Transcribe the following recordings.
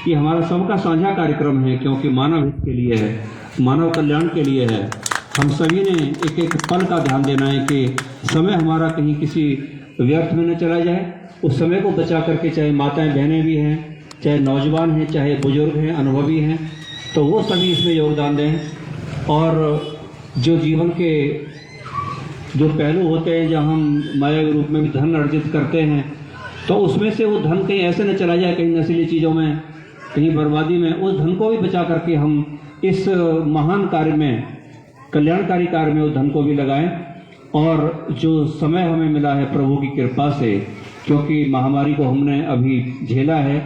कि हमारा सबका साझा कार्यक्रम है, क्योंकि मानव हित के लिए है, मानव कल्याण के लिए है। हम सभी ने एक एक पल का ध्यान देना है कि समय हमारा कहीं किसी व्यर्थ में न चला जाए। उस समय को बचा करके, चाहे माताएं बहनें भी हैं, चाहे नौजवान हैं, चाहे बुजुर्ग हैं, अनुभवी हैं, तो वो सभी इसमें योगदान दें। और जो जीवन के जो पहलू होते हैं, जहाँ हम माया के रूप में भी धन अर्जित करते हैं, तो उसमें से वो धन कहीं ऐसे न चला जाए, कहीं नशीली चीज़ों में, कहीं बर्बादी में। उस धन को भी बचा करके हम इस महान कार्य में, कल्याणकारी कार्य में उस धन को भी लगाएं। और जो समय हमें मिला है प्रभु की कृपा से, क्योंकि महामारी को हमने अभी झेला है,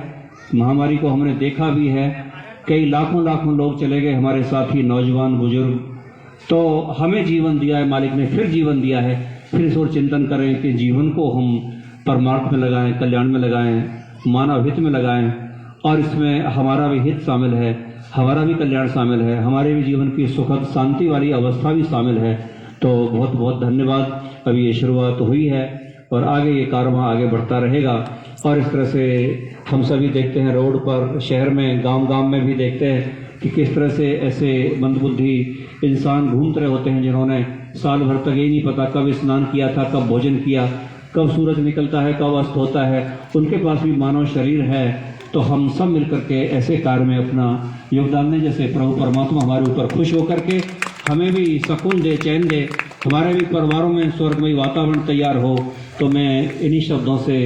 महामारी को हमने देखा भी है, कई लाखों लाखों लोग चले गए, हमारे साथी नौजवान बुजुर्ग। तो हमें जीवन दिया है मालिक ने, फिर जीवन दिया है, फिर इस ओर चिंतन करें कि जीवन को हम परमार्थ में लगाएं, कल्याण में लगाएं, मानव हित में लगाएं। और इसमें हमारा भी हित शामिल है, हमारा भी कल्याण शामिल है, हमारे भी जीवन की सुखद शांति वाली अवस्था भी शामिल है। तो बहुत बहुत धन्यवाद। अभी ये शुरुआत हुई है और आगे ये कारवां आगे बढ़ता रहेगा। और इस तरह से हम सभी देखते हैं रोड पर, शहर में, गांव-गांव में भी देखते हैं कि किस तरह से ऐसे मंदबुद्धि इंसान घूमते रहे होते हैं, जिन्होंने साल भर तक ये नहीं पता कब स्नान किया था, कब भोजन किया, कब सूरज निकलता है, कब अस्त होता है। उनके पास भी मानव शरीर है। तो हम सब मिलकर के ऐसे कार्य में अपना योगदान दें, जैसे प्रभु परमात्मा हमारे ऊपर खुश होकर के हमें भी सुकून दे, चैन दे, हमारे भी परिवारों में स्वर्गमयी वातावरण तैयार हो। तो मैं इन्हीं शब्दों से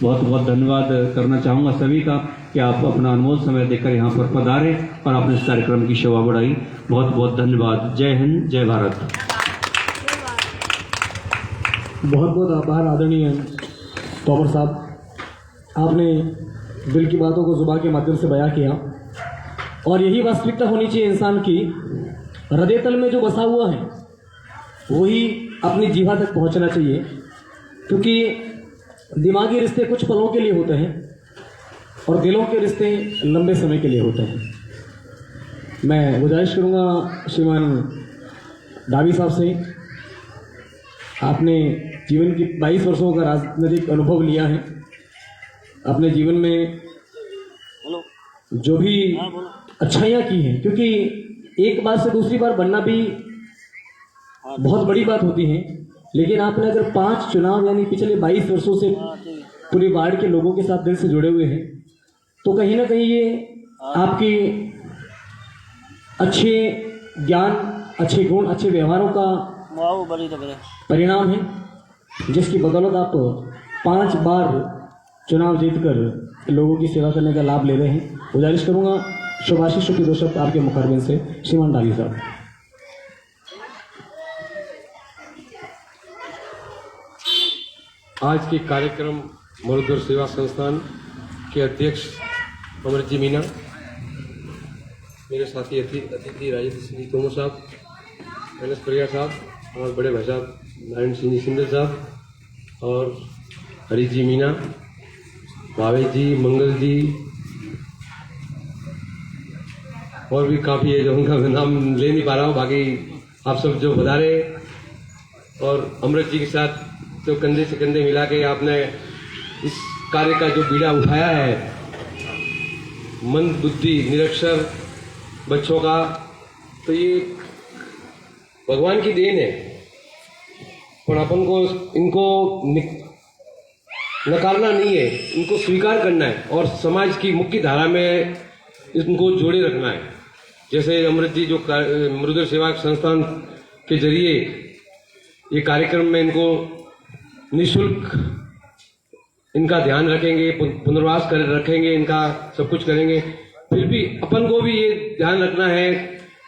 बहुत बहुत धन्यवाद करना चाहूँगा सभी का कि आप अपना अनमोल समय देकर यहाँ पर पधारे और आपने इस कार्यक्रम की शोभा बढ़ाई। बहुत बहुत धन्यवाद। जय हिंद, जय भारत। बहुत बहुत आभार आदरणीय तोमर साहब, आपने दिल की बातों को जुबान के माध्यम से बयां किया। और यही वास्तविकता होनी चाहिए इंसान की। हृदय तल में जो बसा हुआ है वही अपनी जीवा तक पहुंचना चाहिए, क्योंकि दिमागी रिश्ते कुछ पलों के लिए होते हैं और दिलों के रिश्ते लंबे समय के लिए होते हैं। मैं गुजारिश करूंगा श्रीमान डाबी साहब से, आपने जीवन की 22 वर्षों का राजनीतिक अनुभव लिया है। अपने जीवन में जो भी अच्छाइयाँ की हैं, क्योंकि एक बार से दूसरी बार बनना भी बहुत बड़ी बात होती है, लेकिन आपने अगर 5 चुनाव यानी पिछले 22 वर्षों से पूरे वार्ड के लोगों के साथ दिल से जुड़े हुए हैं, तो कहीं ना कहीं ये आपके अच्छे ज्ञान, अच्छे गुण, अच्छे व्यवहारों का परिणाम है, जिसकी बदौलत आप 5 बार चुनाव जीतकर लोगों की सेवा करने का लाभ ले रहे हैं। गुजारिश करूंगा शुभाशीष के 2 शब्द आपके मुखारबिन से श्रीमान डाली साहब। आज के कार्यक्रम मरुदर सेवा संस्थान के अध्यक्ष अमृत जी मीना, मेरे साथी अतिथि राजेंद्र सिंह जी तोमर साहब, एन एस परिया साहब, हमारे बड़े भाई साहब नारायण सिंह जी सिंधल साहब और हरी जी मीना, भावेश जी, मंगल जी और भी काफ़ी है जो उनका मैं नाम ले नहीं पा रहा हूँ। बाकी आप सब जो बधारे और अमृत जी के साथ जो कंधे से कंधे मिला के आपने इस कार्य का जो बीड़ा उठाया है, मंद बुद्धि निरक्षर बच्चों का, तो ये भगवान की देन है। पर अपन को इनको नकारना नहीं है, इनको स्वीकार करना है और समाज की मुख्य धारा में इनको जोड़े रखना है। जैसे अमृत जी जो मरुदर सेवा संस्थान के जरिए ये कार्यक्रम में इनको निःशुल्क इनका ध्यान रखेंगे, पुनर्वास रखेंगे, इनका सब कुछ करेंगे, फिर भी अपन को भी ये ध्यान रखना है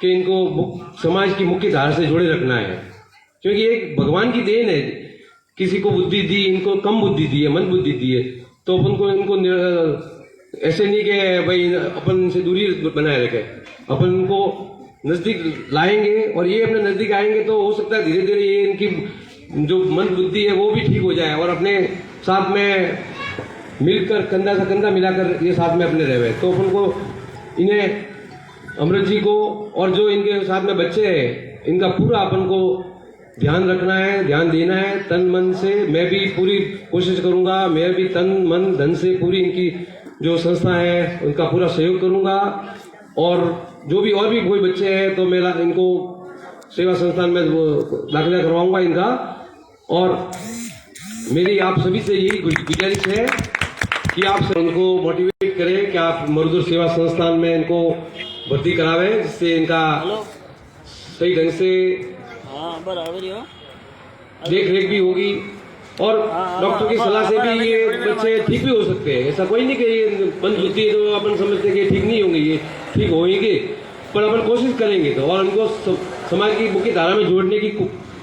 कि इनको समाज की मुख्य धारा से जोड़े रखना है, क्योंकि एक भगवान की देन है। किसी को बुद्धि दी, इनको कम बुद्धि दी है, मंद बुद्धि दी है, तो अपन को इनको ऐसे नहीं कि भाई अपन इनसे दूरी बनाए रखे, अपन इनको नजदीक लाएंगे और ये अपने नजदीक आएंगे तो हो सकता है धीरे धीरे ये इनकी जो मंद बुद्धि है वो भी ठीक हो जाए और अपने साथ में मिलकर कंधा से कंधा मिलाकर ये साथ में अपने रहे। तो अपन को इन्हें अमृत जी को और जो इनके साथ में बच्चे हैं इनका पूरा अपन को ध्यान रखना है, ध्यान देना है तन मन से। मैं भी पूरी कोशिश करूंगा, मैं भी तन मन धन से पूरी इनकी जो संस्था है उनका पूरा सहयोग करूंगा। और जो भी और भी कोई बच्चे हैं तो मेरा इनको सेवा संस्थान में दाखिला करवाऊंगा इनका। और मेरी आप सभी से यही गुजारिश है कि आप उनको मोटिवेट करें कि आप मरुदुर सेवा संस्थान में इनको भर्ती करावें, जिससे इनका सही ढंग से देख रेख भी होगी और डॉक्टर की सलाह से भी ये बच्चे ठीक भी हो सकते हैं। ऐसा कोई नहीं कि ये बंद होती है तो अपन समझते हैं कि ठीक नहीं होंगे, ये ठीक होंगे, पर अपन कोशिश करेंगे तो और इनको समाज की मुख्य धारा में जोड़ने की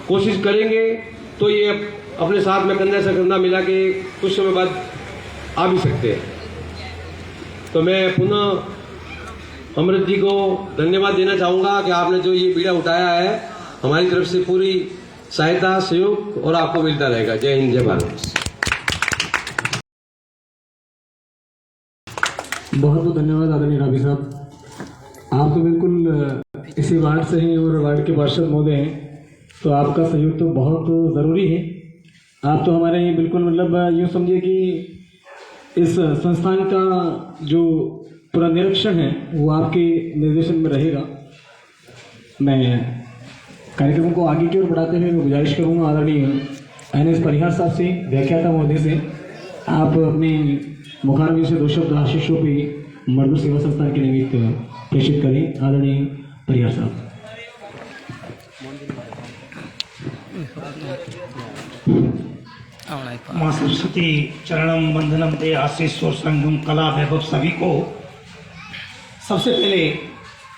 कोशिश करेंगे तो ये अपने साथ में कंधा से कंधा मिला के कुछ समय बाद आ भी सकते हैं। तो मैं पुनः अमृत जी को धन्यवाद देना चाहूँगा कि आपने जो ये बीड़ा उठाया है, हमारी तरफ से पूरी सहायता सहयोग और आपको मिलता रहेगा। जय हिंद, जय भारत। बहुत बहुत धन्यवाद आदरणीय राबी साहब। आप तो बिल्कुल इसी वार्ड से हैं और वार्ड के पार्षद महोदय हैं, तो आपका सहयोग तो बहुत ज़रूरी है। आप तो हमारे यहाँ बिल्कुल मतलब यूँ समझिए कि इस संस्थान का जो पूरा निरीक्षण है वो आपके निर्देशन में रहेगा। मैं कार्यक्रम को आगे की ओर बढ़ाते हुए मैं गुजारिश करूँगा आदरणीय NS परिहार साहब से, व्याख्याता महोदय से, आप अपने मुखारबिंद से 2 शब्द आशीषों पे मरुदुर सेवा संस्थान के निमित्त प्रेषित करें। आदरणीय परिहार साहब। माँ सरस्वती चरणम वंदनम दे आशीष और संगम कला वैभव सभी को। सबसे पहले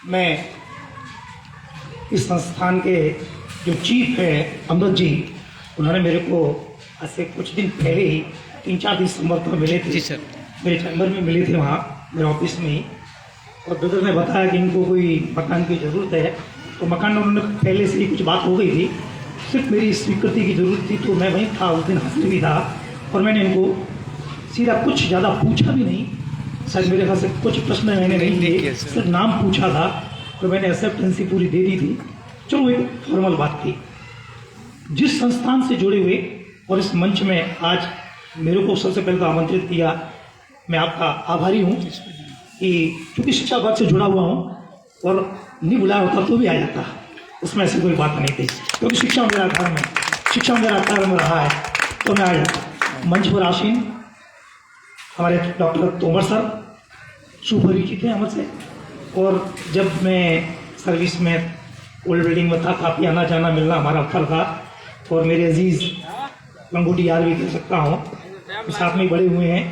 मैं इस संस्थान के जो चीफ है अमृत जी, उन्होंने मेरे को ऐसे कुछ दिन पहले ही 3-4 दिसंबर को मिले थे। जी सर, मेरे चैम्बर में मिले थे वहाँ मेरे ऑफिस में ही। और ब्रदर ने बताया कि इनको कोई मकान की ज़रूरत है, तो मकान में उन्होंने पहले से ही कुछ बात हो गई थी, सिर्फ मेरी स्वीकृति की ज़रूरत थी। तो मैं वहीं था, उस दिन हाजिर भी था और मैंने इनको सीधा कुछ ज़्यादा पूछा भी नहीं, शायद मेरे ख्याल से कुछ प्रश्न मैंने नहीं किए, सिर्फ नाम पूछा था तो मैंने एक्सेप्टेंसी पूरी दे दी थी। चलो एक फॉर्मल बात थी। जिस संस्थान से जुड़े हुए और इस मंच में आज मेरे को सबसे पहले तो आमंत्रित किया, मैं आपका आभारी हूँ कि क्योंकि शिक्षा विभाग से जुड़ा हुआ हूँ और नहीं बुलाया होता तो भी आ जाता, उसमें ऐसी कोई बात नहीं थी, क्योंकि शिक्षा मेरा आधार में रहा है तो मैं आ जाता। मंच पर आसीन हमारे डॉक्टर तोमर सर सुपरिचित हैं हमसे, और जब मैं सर्विस में ओल्ड बिल्डिंग में था, काफ़ी आना जाना मिलना हमारा अवसर था। और मेरे अजीज़ लंगोटी यार भी कह सकता हूँ, साथ में बड़े हुए हैं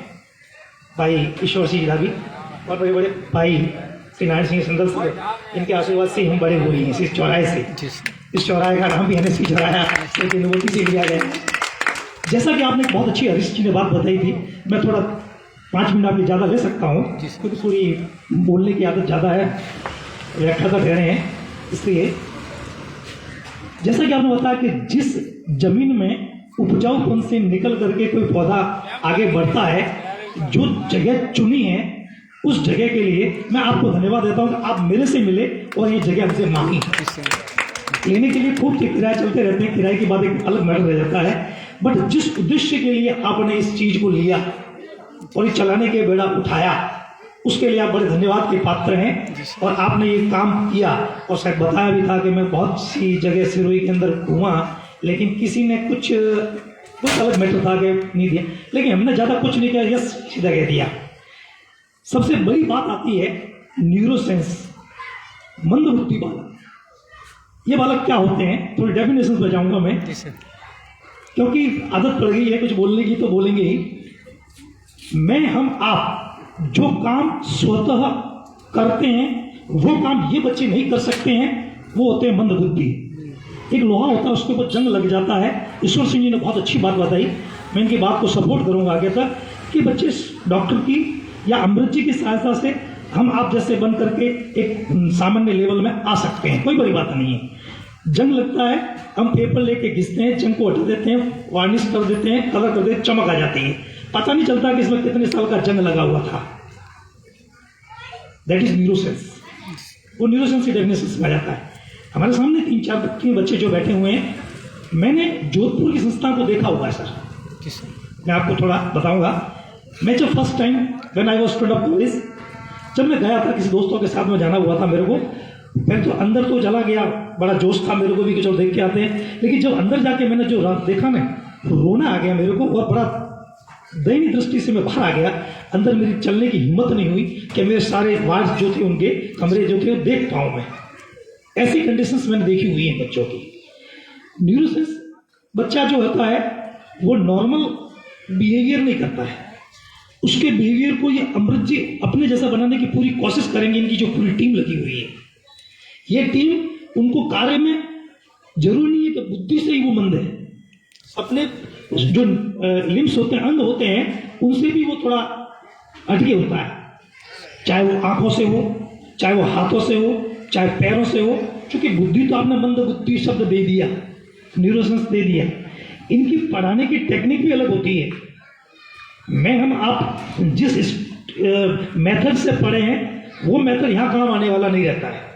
भाई ईश्वर सिंह रावी और बड़े बड़े भाई श्री नारायण सिंह संदल सर, इनके आशीर्वाद से हम बड़े हुए हैं इस चौराहे से। इस चौराहे का नाम भी NSP चौराहा, लेकिन वो किसी लिया गया। जैसा कि आपने बहुत अच्छी हरीश जी ने बात बताई थी, मैं थोड़ा 5 मिनट आपकी ज़्यादा ले सकता हूँ क्योंकि पूरी बोलने की आदत ज़्यादा है, व्याख्याता कह रहे हैं इसलिए। जैसा कि आपने बताया कि जिस जमीन में उपजाऊपन से निकल करके कोई पौधा आगे बढ़ता है, जो जगह चुनी है उस जगह के लिए मैं आपको धन्यवाद देता हूँ कि आप मेरे से मिले और ये जगह हमसे मांगी। लेने के लिए खूब किराए चलते रहते हैं, किराए की बात एक अलग मैटर रह जाता है, बट जिस उद्देश्य के लिए आपने इस चीज को लिया और ये चलाने के बेड़ा उठाया, उसके लिए आप बड़े धन्यवाद के पात्र हैं। और आपने ये काम किया और शायद बताया भी था कि मैं बहुत सी जगह सिरोही के अंदर घूमा, लेकिन किसी ने कुछ अलग मैटर था कि नहीं दिया, लेकिन हमने ज़्यादा कुछ नहीं किया, यस सीधा कह दिया। सबसे बड़ी बात आती है न्यूरोसेंस, मंदबुद्धि बालक। ये बालक क्या होते हैं, थोड़ी डेफिनेशन पर जाऊंगा मैं, क्योंकि आदत पड़ गई है कुछ बोलने की तो बोलेंगे ही। हम आप जो काम स्वतः करते हैं वो काम ये बच्चे नहीं कर सकते हैं, वो होते हैं मंदबुद्धि। एक लोहा होता है, उसके ऊपर जंग लग जाता है। ईश्वर सिंह जी ने बहुत अच्छी बात बताई, मैं इनकी बात को सपोर्ट करूंगा आगे तक, कि बच्चे डॉक्टर की या अमृत जी की सहायता से हम आप जैसे बन करके एक सामान्य लेवल में आ सकते हैं, कोई बड़ी बात नहीं है। जंग लगता है, हम पेपर लेके घिसते हैं, जंग को हटा देते हैं, वार्निश कर देते हैं, कलर कर देते हैं, चमक आ जाती है, पता नहीं चलता कि इसमें कितने साल का जंग लगा हुआ था। That is neurosense. वो न्यूरोसेंस की डेफिनेशन में आ जाता है। हमारे सामने 3-4 बच्चे जो बैठे हुए हैं, मैंने जोधपुर की संस्था को देखा हुआ है सर, मैं आपको थोड़ा बताऊंगा। मैं जब first time when I was student of college, जब मैं गया था किसी दोस्तों के साथ में जाना हुआ था मेरे को, मैं तो अंदर तो चला गया, बड़ा जोश था मेरे को भी कि चलो देख के आते हैं, लेकिन जब अंदर जाके मैंने जो देखा ना, रोना आ गया मेरे को और बड़ा दयनीय दृष्टि से मैं बाहर आ गया। अंदर मेरी चलने की हिम्मत नहीं हुई कि मेरे सारे वार्ड्स जो थे, उनके कमरे जो थे वो देख पाऊँ मैं। ऐसी कंडीशंस मैंने देखी हुई हैं बच्चों की। न्यूरोसेंस बच्चा जो होता है वो नॉर्मल बिहेवियर नहीं करता है, उसके बिहेवियर को ये अमृत जी अपने जैसा बनाने की पूरी कोशिश करेंगे। इनकी जो पूरी टीम लगी हुई है, ये टीम उनको कार्य में जरूरी नहीं है कि बुद्धि से ही वो मंद है, अपने जो लिम्स होते हैं, अंग होते हैं, उनसे भी वो थोड़ा अटके होता है, चाहे वो आंखों से हो, चाहे वो हाथों से हो, चाहे पैरों से हो। क्योंकि बुद्धि तो आपने मंद बुद्धि शब्द दे दिया, न्यूरोसेंस दे दिया। इनकी पढ़ाने की टेक्निक भी अलग होती है। आप जिस मेथड से पढ़े हैं वो मेथड यहाँ काम आने वाला नहीं रहता है।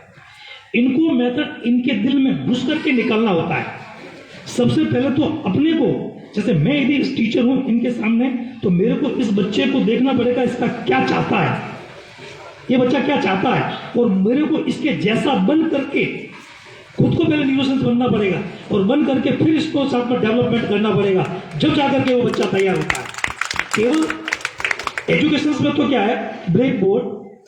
इनको मेथड इनके दिल में घुस करके निकलना होता है। सबसे पहले तो अपने को, जैसे मैं यदि इस टीचर हूँ इनके सामने, तो मेरे को इस बच्चे को देखना पड़ेगा इसका क्या चाहता है, ये बच्चा क्या चाहता है, और मेरे को इसके जैसा बन करके खुद को पहले न्यूरोसेंस बनना पड़ेगा और बन करके फिर इसको साथ में डेवलपमेंट करना पड़ेगा, जब जाकर के वो बच्चा तैयार होता है। केवल एजुकेशन में तो क्या है, ब्लैक बोर्ड,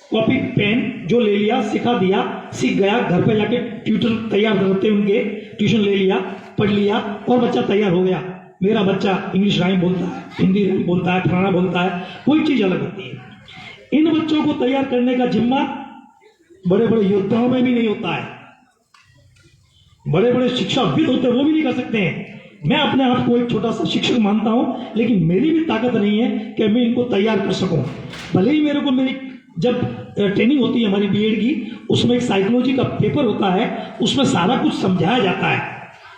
कॉपी, पेन जो ले लिया, सिखा दिया, सीख गया, घर पे जाके ट्यूटर तैयार करते उनके, ट्यूशन ले लिया, पढ़ लिया और बच्चा तैयार हो गया। मेरा बच्चा इंग्लिश राइम बोलता है, हिंदी राइम बोलता है, फलाना बोलता है, कोई चीज अलग होती है। इन बच्चों को तैयार करने का जिम्मा बड़े बड़े योद्धाओं में भी नहीं होता है, बड़े बड़े शिक्षाविद होते हैं वो भी नहीं कर सकते हैं। मैं अपने आप को एक छोटा सा शिक्षक मानता हूं, लेकिन मेरी भी ताकत नहीं है कि मैं इनको तैयार कर सकूं। भले ही मेरे को, मेरी जब ट्रेनिंग होती है हमारी बीएड की, उसमें एक साइकोलॉजी का पेपर होता है, उसमें सारा कुछ समझाया जाता है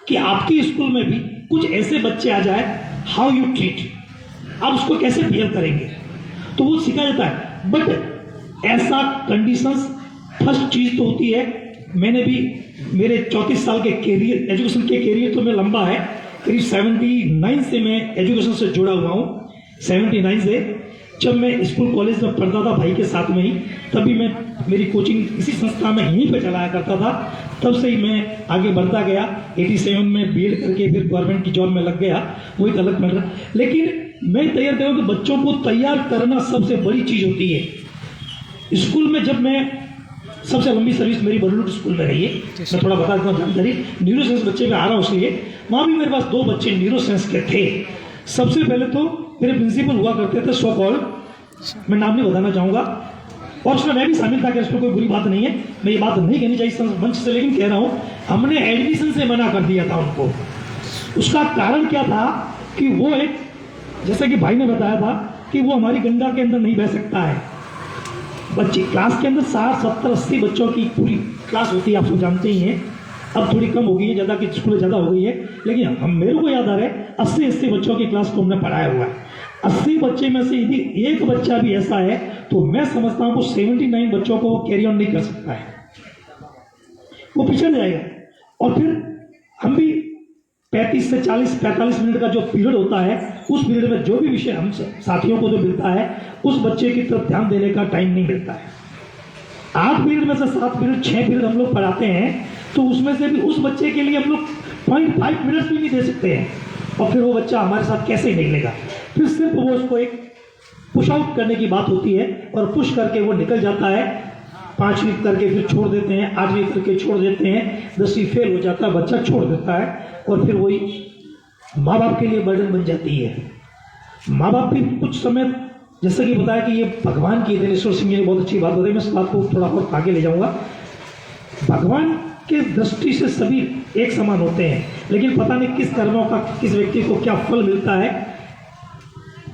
कि आपकी स्कूल में भी कुछ ऐसे बच्चे आ जाए, हाउ यू ट्रीट, आप उसको कैसे बिहेव करेंगे, तो वो सिखाया जाता है। बट ऐसा कंडीशंस फर्स्ट चीज तो होती है। मैंने भी मेरे 34 साल के कैरियर, एजुकेशन के कैरियर तो मैं लंबा है, करीब 79 से मैं एजुकेशन से जुड़ा हुआ हूँ। 79 से जब मैं स्कूल कॉलेज में पढ़ता था भाई के साथ में ही, तभी मैं मेरी कोचिंग इसी संस्था में यहीं पे चलाया करता था। तब से ही मैं आगे बढ़ता गया। 87 में बीएड करके फिर गवर्नमेंट की जॉब में लग गया, वो एक अलग मैटर। लेकिन मैं तैयार कर रहा हूँ कि बच्चों को तैयार करना सबसे बड़ी चीज़ होती है। स्कूल में जब मैं, सबसे लंबी सर्विस मेरी बरलूट स्कूल में रही है, मैं थोड़ा बता देता हूँ जानकारी। न्यूरोसाइंस बच्चे में आ रहा हूँ इसलिए, वहाँ भी मेरे पास 2 बच्चे न्यूरोसाइंस के थे। सबसे पहले तो मेरे प्रिंसिपल हुआ करते थे सो कॉल्ड, मैं नाम नहीं बताना चाहूँगा, और उसमें मैं भी शामिल था कि इसमें कोई बुरी बात नहीं है, मैं ये बात नहीं कहनी चाहिए मंच से, लेकिन कह रहा हूँ हमने एडमिशन से मना कर दिया था उनको। उसका कारण क्या था कि वो एक, जैसे कि भाई ने बताया था कि वो हमारी गंगा के अंदर नहीं बह सकता है। बच्चे क्लास के अंदर 60, 70, 80 बच्चों की पूरी क्लास होती है, आप सब जानते ही हैं। अब थोड़ी कम हो गई है, ज़्यादा की स्कूल ज़्यादा हो गई है, लेकिन हम, मेरे को याद आ रहा है 80 बच्चों की क्लास को हमने पढ़ाया हुआ है। 80 बच्चे में से यदि एक बच्चा भी ऐसा है तो मैं समझता हूँ वो 79 बच्चों को कैरी ऑन नहीं कर सकता है, वो पिछड़ जाएगा। और फिर हम भी 35 से 45 मिनट का जो पीरियड होता है, उस पीरियड में जो भी विषय हम साथियों को जो मिलता है, उस बच्चे की तरफ ध्यान देने का टाइम नहीं मिलता है। 8 पीरियड में से 7 पीरियड, 6 पीरियड हम लोग पढ़ाते हैं, तो उसमें से भी उस बच्चे के लिए हम लोग 0.5 मिनट भी नहीं दे सकते हैं। और फिर वो बच्चा हमारे साथ कैसे निकलेगा? फिर सिर्फ वो उसको एक पुश आउट करने की बात होती है, और पुश करके वो निकल जाता है। 5वीं करके फिर छोड़ देते हैं, 8वीं करके छोड़ देते हैं, 10वीं फेल हो जाता है, बच्चा छोड़ देता है, और फिर वही माँ बाप के लिए बर्डन बन जाती है। माँ बाप भी कुछ समय, जैसा कि बताया कि ये भगवान की, दिनेश्वर सिंह जी ने बहुत अच्छी बात बताई, मैं इस बात को थोड़ा और आगे ले जाऊँगा। भगवान के दृष्टि से सभी एक समान होते हैं, लेकिन पता नहीं किस कर्मों का किस व्यक्ति को क्या फल मिलता है।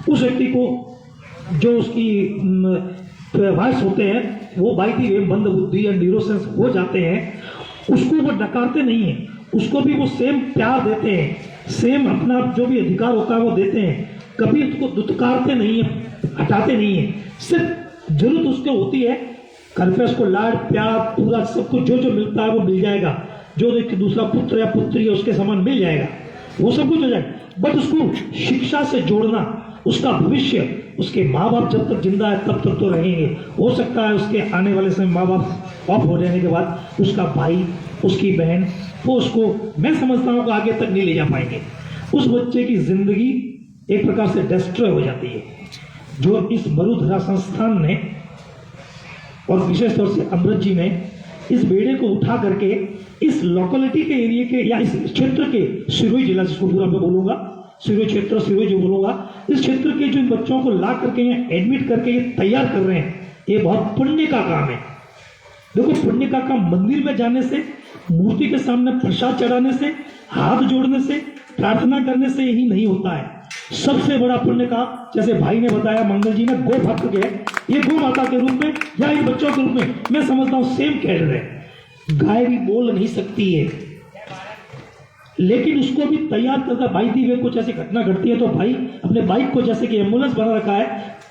उस व्यक्ति को जो उसकी व्यवहार होते हैं वो बाई दी वे मंद बुद्धि या न्यूरोसेंस हो जाते हैं, उसको वो नकारते नहीं हैं, उसको भी वो सेम प्यार देते हैं, सेम अपना जो भी अधिकार होता है वो देते हैं, कभी उसको दुत्कारते नहीं है, हटाते नहीं है। सिर्फ जरूरत उसको होती है, घर पे उसको लाड प्यार पूरा सब कुछ जो जो मिलता है वो मिल जाएगा, जो देखिए दूसरा पुत्र या पुत्री है उसके समान मिल जाएगा, वो सब कुछ हो जाएगा। बट उसको शिक्षा से जोड़ना, उसका भविष्य, उसके माँ बाप जब तक जिंदा है तब तक तो रहेंगे। हो सकता है उसके आने वाले समय माँ बाप ऑफ हो जाने के बाद उसका भाई, उसकी बहन, वो उसको, मैं समझता हूँ कि आगे तक नहीं ले जा पाएंगे। उस बच्चे की जिंदगी एक प्रकार से डिस्ट्रॉय हो जाती है। जो इस मरुधरा संस्थान ने और विशेष तौर से अमृत जी ने इस बेड़े को उठा करके इस लोकेलिटी के एरिया के या इस क्षेत्र के सिरोही जिला, जिसको पूरा मैं बोलूंगा, सिरोही क्षेत्र, सिरोही जो बोलूंगा, इस क्षेत्र के जो बच्चों को ला करके यहाँ एडमिट करके ये तैयार कर रहे हैं, ये बहुत पुण्य का काम है। देखो, पुण्य का काम मंदिर में जाने से, मूर्ति के सामने प्रसाद चढ़ाने से, हाथ जोड़ने से, प्रार्थना करने से यही नहीं होता है। सबसे बड़ा पुण्य का, जैसे भाई ने बताया, मंगल जी ने, गो भक्त के, ये गो माता के रूप में या इन बच्चों के रूप में मैं समझता हूँ सेम कैडर है। गाय भी बोल नहीं सकती है, लेकिन उसको भी तैयार करता। बाई दी वे कुछ ऐसी घटना घटती है तो भाई अपने बाइक को जैसे कि एम्बुलेंस बना रखा है।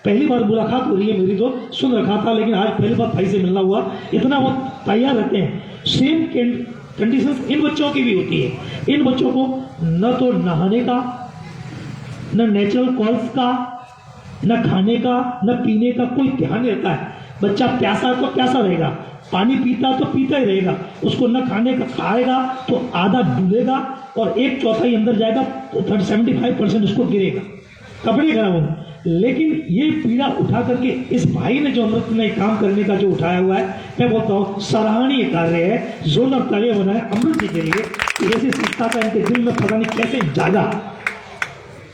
पहली बार मुलाकात हो रही है मेरी, तो सुन रखा था, लेकिन आज पहली बार भाई से मिलना हुआ। इतना वो तैयार रहते हैं। सेम कंडीशंस इन बच्चों की भी होती है। इन बच्चों को न तो नहाने का, न नेचुरल कॉल्स का, न खाने का, न पीने का कोई ध्यान नहीं रहता है। बच्चा प्यासा तो प्यासा रहेगा, पानी पीता तो पीता ही रहेगा। उसको न खाने का, खाएगा तो आधा डूबेगा और 1/4 अंदर जाएगा तो 75% उसको गिरेगा, कपड़े खराब होंगे। लेकिन ये पीड़ा उठा करके इस भाई ने जो अमृत में काम करने का जो उठाया हुआ है, मैं बोलता हूँ सराहनीय कार्य है। जोरदार तालियां बनाए अमृत जी के लिए कि ऐसी संस्था का इनके दिल में पता नहीं कैसे जागा।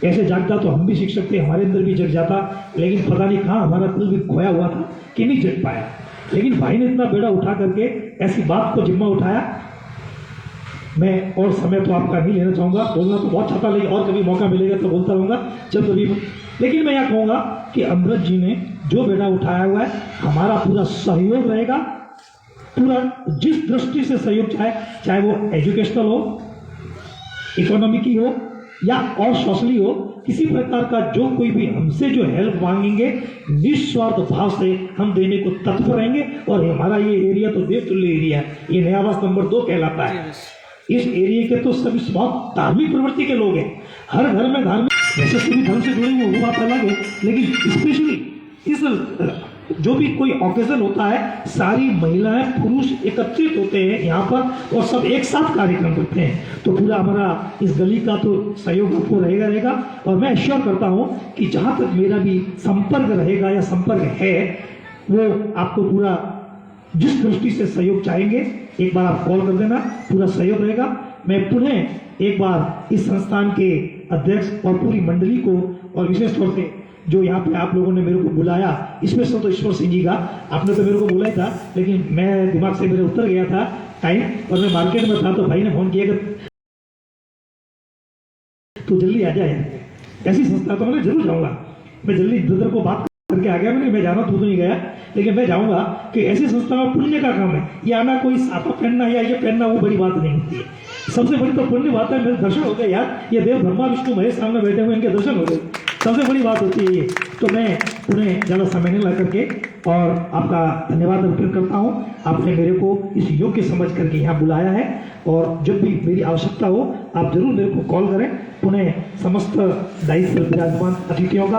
ऐसे जागता तो हम भी सीख सकते, हमारे अंदर भी जग जाता, लेकिन पता नहीं कहाँ हमारा दिल भी खोया हुआ था कि नहीं जग पाया। लेकिन भाई ने इतना बेड़ा उठा करके ऐसी बात को जिम्मा उठाया। मैं और समय तो आपका नहीं लेना चाहूँगा, बोलना तो बहुत चाहता, लेकिन और कभी मौका मिलेगा तो बोलता रहूँगा जब कभी। लेकिन मैं यह कहूँगा कि अमृत जी ने जो बेड़ा उठाया हुआ है, हमारा पूरा सहयोग रहेगा। पूरा जिस दृष्टि से सहयोग चाहे वो एजुकेशनल हो, इकोनॉमी की हो या और सोशली हो, किसी प्रकार का जो कोई भी हमसे जो हेल्प मांगेंगे, निस्वार्थ भाव से हम देने को तत्पर रहेंगे। और हमारा ये एरिया तो देवतुल्य एरिया है, ये नया आवास नंबर 2 कहलाता है। इस एरिया के तो सभी बहुत धार्मिक प्रवृत्ति के लोग हैं। हर घर में धार्मिक, वैसे सभी धर्म से जुड़े हुए वो बात अलग है, लेकिन स्पेशली इस जो भी कोई ऑकेजन होता है, सारी महिलाएं पुरुष एकत्रित होते हैं यहाँ पर और सब एक साथ कार्यक्रम करते हैं। तो पूरा हमारा इस गली का तो सहयोग आपको रहेगा। और मैं एश्योर करता हूँ कि जहाँ तक मेरा भी संपर्क रहेगा या संपर्क है, वो आपको पूरा जिस दृष्टि से सहयोग चाहेंगे, एक बार आप कॉल कर देना, पूरा सहयोग रहेगा। मैं पुनः एक बार इस संस्थान के अध्यक्ष और पूरी मंडली को, और विशेष तौर से जो यहाँ पे आप लोगों ने मेरे को बुलाया, स्पेशल तो ईश्वर सिंह जी का, आपने तो मेरे को बुलाया था, लेकिन मैं दिमाग से मेरे उतर गया था टाइम, और मैं मार्केट में था तो भाई ने फोन किया कि तो जल्दी आ जाए। ऐसी संस्था तो मैं जरूर जाऊँगा। मैं जल्दी ब्रदर को बात करके आ गया, मैं जाना तो नहीं गया, लेकिन मैं जाऊँगा कि ऐसी संस्था में पुण्य का काम है। ये आना कोई साफा पहनना या ये पहनना वो बड़ी बात नहीं होती है। सबसे बड़ी तो पुण्य बात है, मेरे दर्शन हो गए यार, ये देव ब्रह्मा विष्णु महेश सामने बैठे हुए, इनके दर्शन हो गए, सबसे बड़ी बात होती है ये। तो मैं उन्हें ज़्यादा समय नहीं ला करके और आपका धन्यवाद अर्पण करता हूँ। आपने मेरे को इस योग्य समझ करके यहाँ बुलाया है, और जब भी मेरी आवश्यकता हो आप जरूर मेरे को कॉल करें। पुनः समस्त दायित्व विराजमान अतिथियों का,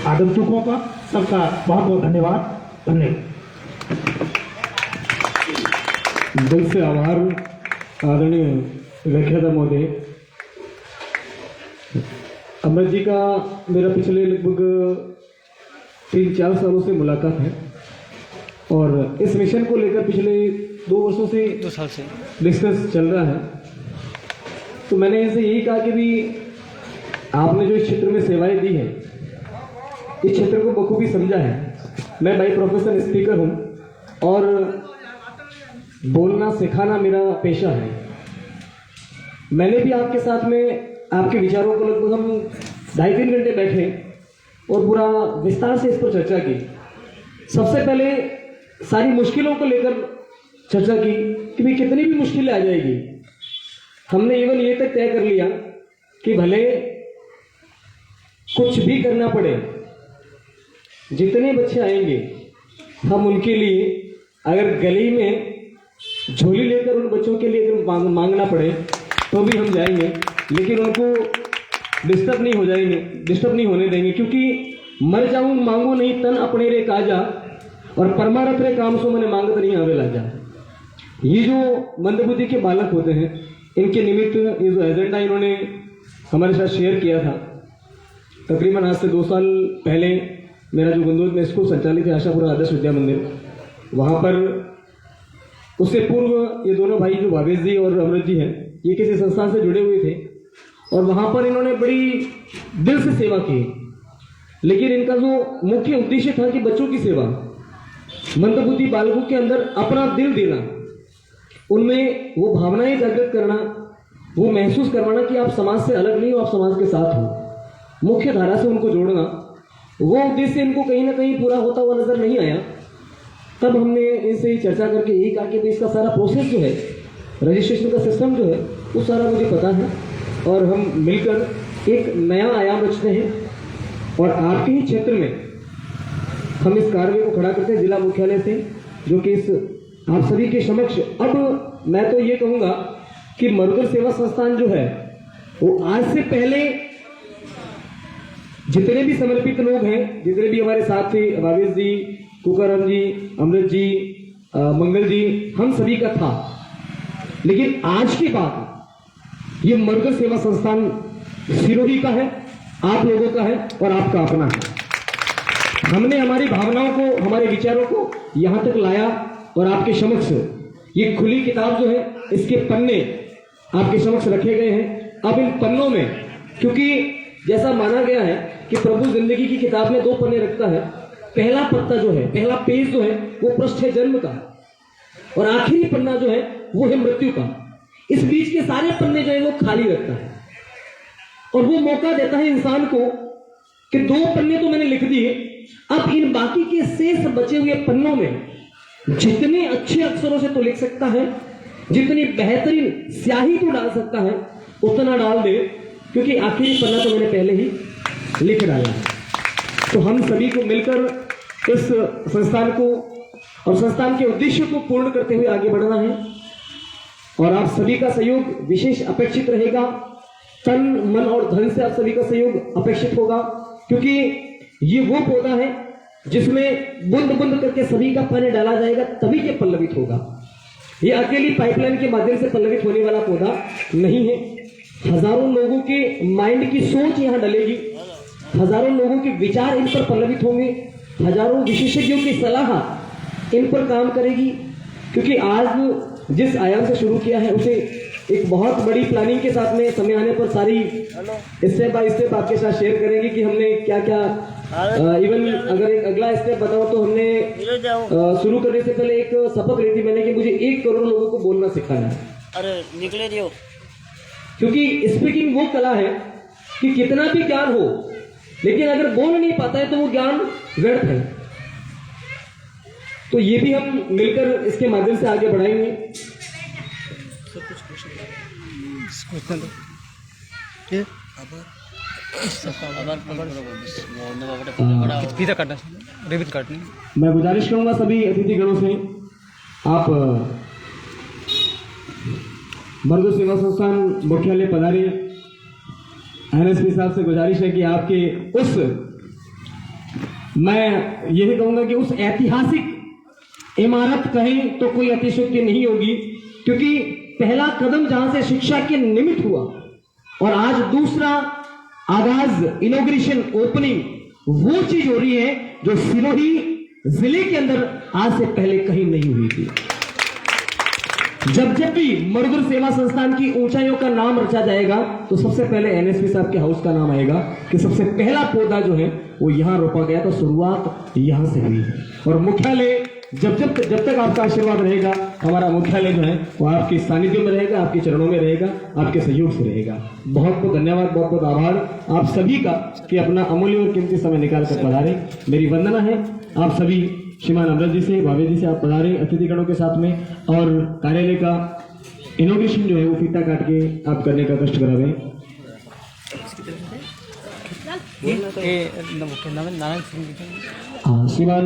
आगंतुकों का, सबका बहुत बहुत धन्यवाद। दिल से आभार आदरणीय व्याख्याता महोदय। अमृत जी का मेरा पिछले लगभग 3-4 सालों से मुलाकात है, और इस मिशन को लेकर पिछले 2 साल से डिस्कस चल रहा है। तो मैंने इनसे यही कहा कि भी आपने जो इस क्षेत्र में सेवाएं दी हैं, इस क्षेत्र को बखूबी समझा है। मैं बाई प्रोफेशन स्पीकर हूँ और बोलना सिखाना मेरा पेशा है। मैंने भी आपके साथ में आपके विचारों को लगभग हम 2.5-3 घंटे बैठे और पूरा विस्तार से इस पर चर्चा की। सबसे पहले सारी मुश्किलों को लेकर चर्चा की कि भाई कितनी भी मुश्किलें आ जाएगी, हमने इवन ये तक तय कर लिया कि भले कुछ भी करना पड़े, जितने बच्चे आएंगे हम उनके लिए अगर गली में झोली लेकर उन बच्चों के लिए अगर मांगना पड़े तो भी हम जाएंगे, लेकिन उनको डिस्टर्ब नहीं होने देंगे, क्योंकि मर जाऊं मांगो नहीं तन अपने रे काजा और परमारथ रे काम सो मैंने मांगत नहीं आवे लाजा। ये जो मंदबुद्धि के बालक होते हैं, इनके निमित्त ये जो एजेंडा इन्होंने हमारे साथ शेयर किया था, तकरीबन आज से 2 साल पहले मेरा जो गंदोज में स्कूल संचालित है आशापुरा आदर्श विद्या मंदिर, वहाँ पर उससे पूर्व ये दोनों भाई जो भावेश जी और अमृत जी हैं, ये किसी संस्थान से जुड़े हुए थे और वहाँ पर इन्होंने बड़ी दिल से सेवा की। लेकिन इनका जो मुख्य उद्देश्य था कि बच्चों की सेवा, मंदबुद्धि बालकों के अंदर अपना दिल देना, उनमें वो भावनाएं जागृत करना, वो महसूस करवाना कि आप समाज से अलग नहीं हो, आप समाज के साथ हो, मुख्य धारा से उनको जोड़ना, वो उद्देश्य इनको कहीं ना कहीं पूरा होता हुआ नजर नहीं आया। तब हमने इनसे चर्चा करके यही कहा कि भाई इसका सारा प्रोसेस जो है, रजिस्ट्रेशन का सिस्टम जो है, वो सारा मुझे पता है और हम मिलकर एक नया आयाम रचते हैं और आपके ही क्षेत्र में हम इस कार्य को खड़ा करते हैं जिला मुख्यालय से, जो कि इस आप सभी के समक्ष। अब मैं तो ये कहूँगा कि मरुधर सेवा संस्थान जो है वो आज से पहले जितने भी समर्पित लोग हैं, जितने भी हमारे साथ थे, भावेश जी, कुकाराम जी, अमृत जी, मंगल जी, हम सभी का था। लेकिन आज के बाद ये मरुधर सेवा संस्थान सिरोही का है, आप लोगों का है और आपका अपना है। हमने हमारी भावनाओं को, हमारे विचारों को यहां तक लाया और आपके समक्ष ये खुली किताब जो है, इसके पन्ने आपके समक्ष रखे गए हैं। अब इन पन्नों में, क्योंकि जैसा माना गया है कि प्रभु जिंदगी की किताब में 2 पन्ने रखता है, पहला पत्ता जो है, पहला पेज जो है वो पृष्ठ है जन्म का और आखिरी पन्ना जो है वो है मृत्यु का। इस बीच के सारे पन्ने जो है वो खाली रखता है और वो मौका देता है इंसान को कि 2 पन्ने तो मैंने लिख दिए, अब इन बाकी के शेष बचे हुए पन्नों में जितने अच्छे अक्षरों से तो लिख सकता है, जितनी बेहतरीन स्याही तो डाल सकता है, उतना डाल दे, क्योंकि आखिरी पन्ना तो मैंने पहले ही लिख डाला है। तो हम सभी को मिलकर इस संस्थान को और संस्थान के उद्देश्य को पूर्ण करते हुए आगे बढ़ना है और आप सभी का सहयोग विशेष अपेक्षित रहेगा। तन, मन और धन से आप सभी का सहयोग अपेक्षित होगा, क्योंकि ये वो पौधा है जिसमें बूंद बूंद करके सभी का पानी डाला जाएगा, तभी ये पल्लवित होगा। ये अकेली पाइपलाइन के माध्यम से पल्लवित होने वाला पौधा नहीं है। हजारों लोगों के माइंड की सोच यहाँ डलेगी, हजारों लोगों के विचार इन पर पल्लवित होंगे, हजारों विशेषज्ञों की सलाह इन पर काम करेगी, क्योंकि आज जिस आयाम से शुरू किया है उसे एक बहुत बड़ी प्लानिंग के साथ में समय आने पर सारी स्टेप बाय स्टेप आपके साथ शेयर करेंगे कि हमने क्या क्या, इवन अगर एक अगला स्टेप बताओ तो हमने शुरू करने से पहले एक शपथ ली थी मैंने कि मुझे 1 करोड़ लोगों को बोलना सिखाना है। अरे निकले दियो, क्योंकि स्पीकिंग वो कला है कि कितना भी ज्ञान हो, लेकिन अगर बोल नहीं पाता है तो वो ज्ञान व्यर्थ है। तो ये भी हम मिलकर इसके माध्यम से आगे बढ़ाएंगे। मैं गुजारिश करूंगा सभी अतिथिगणों से, आप मरुधर सेवा संस्थान मुख्यालय पधारे। एनएसपी साहब से गुजारिश है कि आपके उस, मैं यही कहूंगा कि उस ऐतिहासिक इमारत कहें तो कोई अतिशयोक्ति नहीं होगी, क्योंकि पहला कदम जहां से शिक्षा के निमित्त हुआ और आज दूसरा आगाज, इनॉग्रेशन, ओपनिंग, वो चीज हो रही है जो सिरोही जिले के अंदर आज से पहले कहीं नहीं हुई थी। जब जब भी मरुधर सेवा संस्थान की ऊंचाइयों का नाम रचा जाएगा तो सबसे पहले एनएसपी साहब के हाउस का नाम आएगा कि सबसे पहला पौधा जो है वो यहां रोपा गया, तो शुरुआत यहां से हुई है। और मुख्यालय जब तक आपका आशीर्वाद रहेगा, हमारा मुख्यालय जो है वो आपके सानिध्य में रहेगा, आपके चरणों में रहेगा, आपके सहयोग से रहेगा। बहुत बहुत धन्यवाद, बहुत बहुत आभार आप सभी का कि अपना अमूल्य और कीमती समय निकाल कर पधारे। मेरी वंदना है आप सभी श्रीमान अमृत जी से, भावेश जी से आप पधारे अतिथिगणों के साथ में, और कार्यालय का इनोग्रेशन जो है वो फीता काट के आप करने का कष्ट करावें। श्रीमान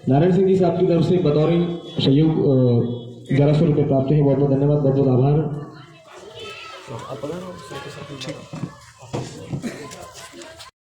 नारायण सिंह जी से आपकी तरफ से बतौर सहयोग 1100 रुपये प्राप्त है। बहुत बहुत धन्यवाद, बहुत बहुत आभार।